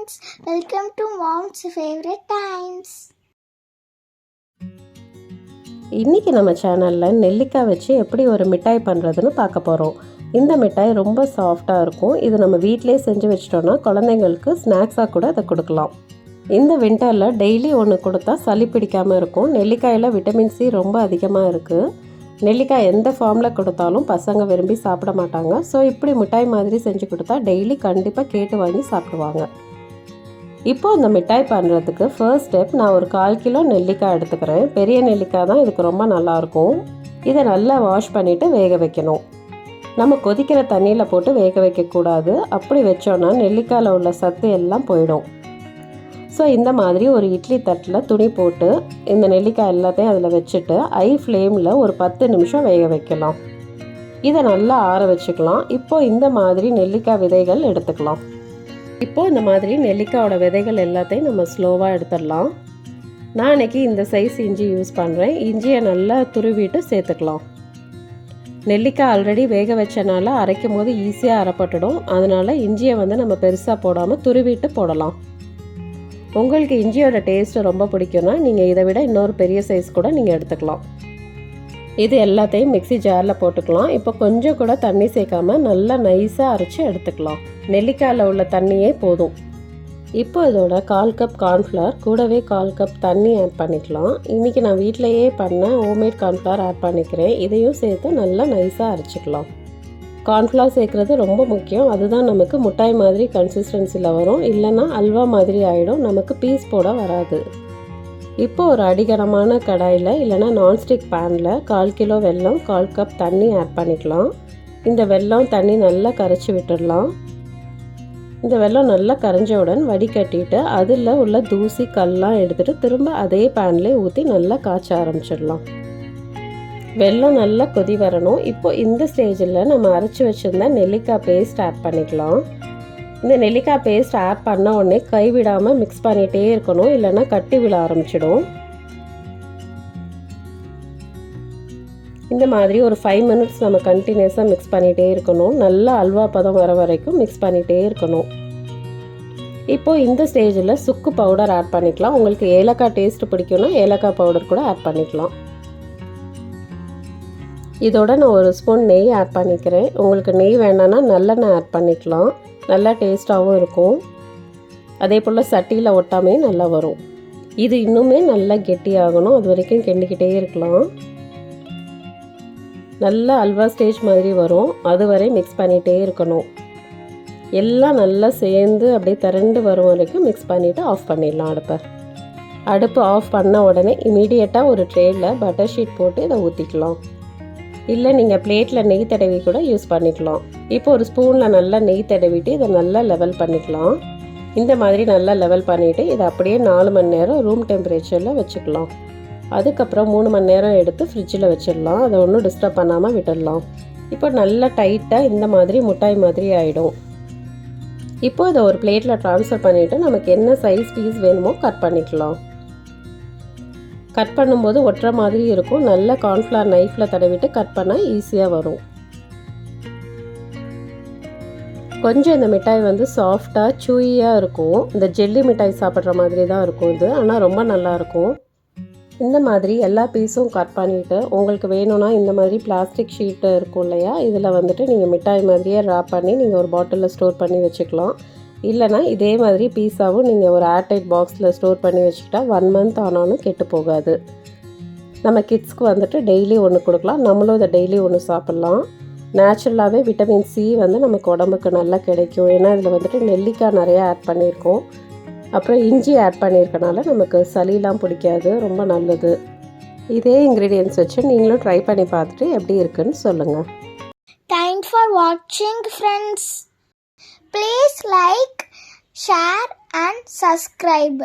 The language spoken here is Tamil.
friends, welcome to Mom's Favorite Times. இன்றைக்கி நம்ம சேனலில் நெல்லிக்காய் வச்சு எப்படி ஒரு மிட்டாய் பண்ணுறதுன்னு பார்க்க போகிறோம். இந்த மிட்டாய் ரொம்ப சாஃப்டாக இருக்கும். இது நம்ம வீட்டிலே செஞ்சு வச்சிட்டோன்னா குழந்தைங்களுக்கு ஸ்நாக்ஸாக கூட அதை கொடுக்கலாம். இந்த வின்டரில் டெய்லி ஒன்று கொடுத்தா சளி பிடிக்காமல் இருக்கும். நெல்லிக்காயில் விட்டமின் சி ரொம்ப அதிகமாக இருக்குது. நெல்லிக்காய் எந்த ஃபார்மில் கொடுத்தாலும் பசங்க விரும்பி சாப்பிட மாட்டாங்க. ஸோ இப்படி மிட்டாய் மாதிரி செஞ்சு கொடுத்தா டெய்லி கண்டிப்பாக கேட்டு வாங்கி சாப்பிடுவாங்க. இப்போது இந்த மிட்டாய் பண்ணுறதுக்கு ஃபர்ஸ்ட் ஸ்டெப், நான் ஒரு 1/4 கிலோ நெல்லிக்காய் எடுத்துக்கிறேன். பெரிய நெல்லிக்காய் தான் இதுக்கு ரொம்ப நல்லாயிருக்கும். இதை நல்லா வாஷ் பண்ணிவிட்டு வேக வைக்கணும். நம்ம கொதிக்கிற தண்ணியில் போட்டு வேக வைக்கக்கூடாது. அப்படி வச்சோன்னா நெல்லிக்காயில் உள்ள சத்து எல்லாம் போயிடும். ஸோ இந்த மாதிரி ஒரு இட்லி தட்டில் துணி போட்டு இந்த நெல்லிக்காய் எல்லாத்தையும் அதில் வச்சுட்டு ஐ ஃப்ளேமில் ஒரு 10 நிமிஷம் வேக வைக்கலாம். இதை நல்லா ஆற வச்சுக்கலாம். இப்போது இந்த மாதிரி நெல்லிக்காய் விதைகள் எடுத்துக்கலாம். இப்போது இந்த மாதிரி நெல்லிக்காயோட விதைகள் எல்லாத்தையும் நம்ம ஸ்லோவாக எடுத்துடலாம். நான் இன்றைக்கி இந்த சைஸ் இஞ்சி யூஸ் பண்ணுறேன். இஞ்சியை நல்லா துருவிட்டு சேர்த்துக்கலாம். நெல்லிக்காய் ஆல்ரெடி வேக வச்சனால அரைக்கும் போது ஈஸியாக அரைப்பட்டுடும். அதனால் இஞ்சியை நம்ம பெருசாக போடாமல் துருவிட்டு போடலாம். உங்களுக்கு இஞ்சியோட டேஸ்ட்டு ரொம்ப பிடிக்கும்னா நீங்கள் இதை விட இன்னொரு பெரிய சைஸ் கூட நீங்கள் எடுத்துக்கலாம். இது எல்லாத்தையும் மிக்ஸி ஜாரில் போட்டுக்கலாம். இப்போ கொஞ்சம் கூட தண்ணி சேர்க்காம நல்லா நைஸாக அரைச்சி எடுத்துக்கலாம். நெல்லிக்காயில் உள்ள தண்ணியே போதும். இப்போ இதோட 1/4 கப் கார்ன்ஃப்ளவர் கூடவே 1/4 கப் தண்ணி ஆட் பண்ணிக்கலாம். இன்றைக்கி நான் வீட்டிலையே பண்ண ஹோம்மேட் கார்ன்ஃப்ளவர் ஆட் பண்ணிக்கிறேன். இதையும் சேர்த்து நல்லா நைஸாக அரைச்சிக்கலாம். கார்ன்ஃப்ளவர் சேர்க்குறது ரொம்ப முக்கியம். அதுதான் நமக்கு மிட்டாய் மாதிரி கன்சிஸ்டன்சியில் வரும். இல்லைன்னா அல்வா மாதிரி ஆகிடும், நமக்கு பீஸ் போட வராது. இப்போ ஒரு அடிகனமான கடாயில் இல்லைனா நான்ஸ்டிக் பேனில் 1/4 கிலோ வெல்லம் 1/4 கப் தண்ணி ஆட் பண்ணிக்கலாம். இந்த வெல்லம் தண்ணி நல்லா கரைச்சி விட்டுடலாம். இந்த வெல்லம் நல்லா கரைஞ்சவுடன் வடிகட்டிட்டு அதில் உள்ள தூசி கல்லாம் எடுத்துகிட்டு திரும்ப அதே பேன்லேயே ஊற்றி நல்லா காய்ச்ச ஆரம்பிச்சிடலாம். வெல்லம் நல்லா கொதி வரணும். இப்போது இந்த ஸ்டேஜில் நம்ம அரைச்சி வச்சுருந்த நெல்லிக்காய் பேஸ்ட் ஆட் பண்ணிக்கலாம். இந்த நெல்லிக்காய் பேஸ்ட் ஆட் பண்ண உடனே கைவிடாமல் மிக்ஸ் பண்ணிகிட்டே இருக்கணும், இல்லைன்னா கட்டி விழ ஆரம்பிச்சிடும். இந்த மாதிரி ஒரு 5 மினிட்ஸ் நம்ம கண்டினியூஸாக மிக்ஸ் பண்ணிகிட்டே இருக்கணும். நல்லா அல்வா பதம் வர வரைக்கும் மிக்ஸ் பண்ணிகிட்டே இருக்கணும். இப்போது இந்த ஸ்டேஜில் சுக்கு பவுடர் ஆட் பண்ணிக்கலாம். உங்களுக்கு ஏலக்காய் டேஸ்ட் பிடிக்கும்னா ஏலக்காய் பவுடர் கூட ஆட் பண்ணிக்கலாம். இதோட நான் ஒரு ஸ்பூன் நெய் ஆட் பண்ணிக்கிறேன். உங்களுக்கு நெய் வேணான்னா நல்லெண்ணெய் ஆட் பண்ணிக்கலாம். நல்லா டேஸ்ட்டாகவும் இருக்கும். அதே போல் சட்டியில் ஒட்டாமே நல்லா வரும். இது இன்னுமே நல்லா கெட்டியாகணும். அது வரைக்கும் கிண்டிக்கிட்டே இருக்கலாம். நல்லா அல்வா ஸ்டேஜ் மாதிரி வரும். அது வரை மிக்ஸ் பண்ணிகிட்டே இருக்கணும். எல்லாம் நல்லா சேர்ந்து அப்படியே திரண்டு வரும் வரைக்கும் மிக்ஸ் பண்ணிவிட்டு ஆஃப் பண்ணிடலாம் அடுப்பு ஆஃப் பண்ண உடனே இமீடியட்டாக ஒரு ட்ரேயில் பட்டர் ஷீட் போட்டு இதை ஊற்றிக்கலாம். இல்லை நீங்கள் பிளேட்டில் நெய் தடவி கூட யூஸ் பண்ணிக்கலாம். இப்போ ஒரு ஸ்பூனில் நல்லா நெய் தடவிட்டு இதை நல்லா லெவல் பண்ணிக்கலாம். இந்த மாதிரி நல்லா லெவல் பண்ணிவிட்டு இதை அப்படியே 4 மணி நேரம் ரூம் டெம்பரேச்சரில் வச்சுக்கலாம். அதுக்கப்புறம் 3 மணி நேரம் எடுத்து ஃப்ரிட்ஜில் வச்சிடலாம். அதை ஒன்றும் டிஸ்டர்ப் பண்ணாமல் விட்டுடலாம். இப்போ நல்லா டைட்டாக இந்த மாதிரி மிட்டாய் மாதிரி ஆகிடும். இப்போ இதை ஒரு பிளேட்டில் ட்ரான்ஸ்ஃபர் பண்ணிவிட்டு நமக்கு என்ன சைஸ் பீஸ் வேணுமோ கட் பண்ணிக்கலாம். கட் பண்ணும்போது ஒட்டுற மாதிரி இருக்கும். நல்ல கார்ன்ஃப்ளவர் நைஃப்பில் தடவிட்டு கட் பண்ணால் ஈஸியாக வரும். கொஞ்சம் இந்த மிட்டாய் சாஃப்டாக சூயியாக இருக்கும். இந்த ஜெல்லி மிட்டாய் சாப்பிட்ற மாதிரி தான் இருக்கும் இது. ஆனால் ரொம்ப நல்லாயிருக்கும். இந்த மாதிரி எல்லா பீஸும் கட் பண்ணிவிட்டு உங்களுக்கு வேணும்னா இந்த மாதிரி பிளாஸ்டிக் ஷீட்டு இருக்கும் இல்லையா, இதில் நீங்கள் மிட்டாய் மாதிரியே ரேப் பண்ணி நீங்கள் ஒரு பாட்டிலில் ஸ்டோர் பண்ணி வச்சுக்கலாம். இல்லைனா இதே மாதிரி பீஸாவும் நீங்கள் ஒரு ஏர்டைட் பாக்ஸில் ஸ்டோர் பண்ணி வச்சுக்கிட்டா 1 மந்த் ஆனாலும் கெட்டு போகாது. நம்ம கிட்ஸ்க்கு டெய்லி ஒன்று கொடுக்கலாம். நம்மளும் இதை டெய்லி ஒன்று சாப்பிட்லாம். நேச்சுரலாகவே விட்டமின் சி நமக்கு உடம்புக்கு நல்லா கிடைக்கும். ஏன்னா இதில் நெல்லிக்காய் நிறையா ஆட் பண்ணியிருக்கோம். அப்புறம் இஞ்சி ஆட் பண்ணியிருக்கனால நமக்கு சளிலாம் பிடிக்காது. ரொம்ப நல்லது. இதே இன்க்ரீடியன்ட்ஸ் வச்சு நீங்களும் ட்ரை பண்ணி பார்த்துட்டு எப்படி இருக்குன்னு சொல்லுங்கள். Thanks for watching, friends. Please like, share and subscribe.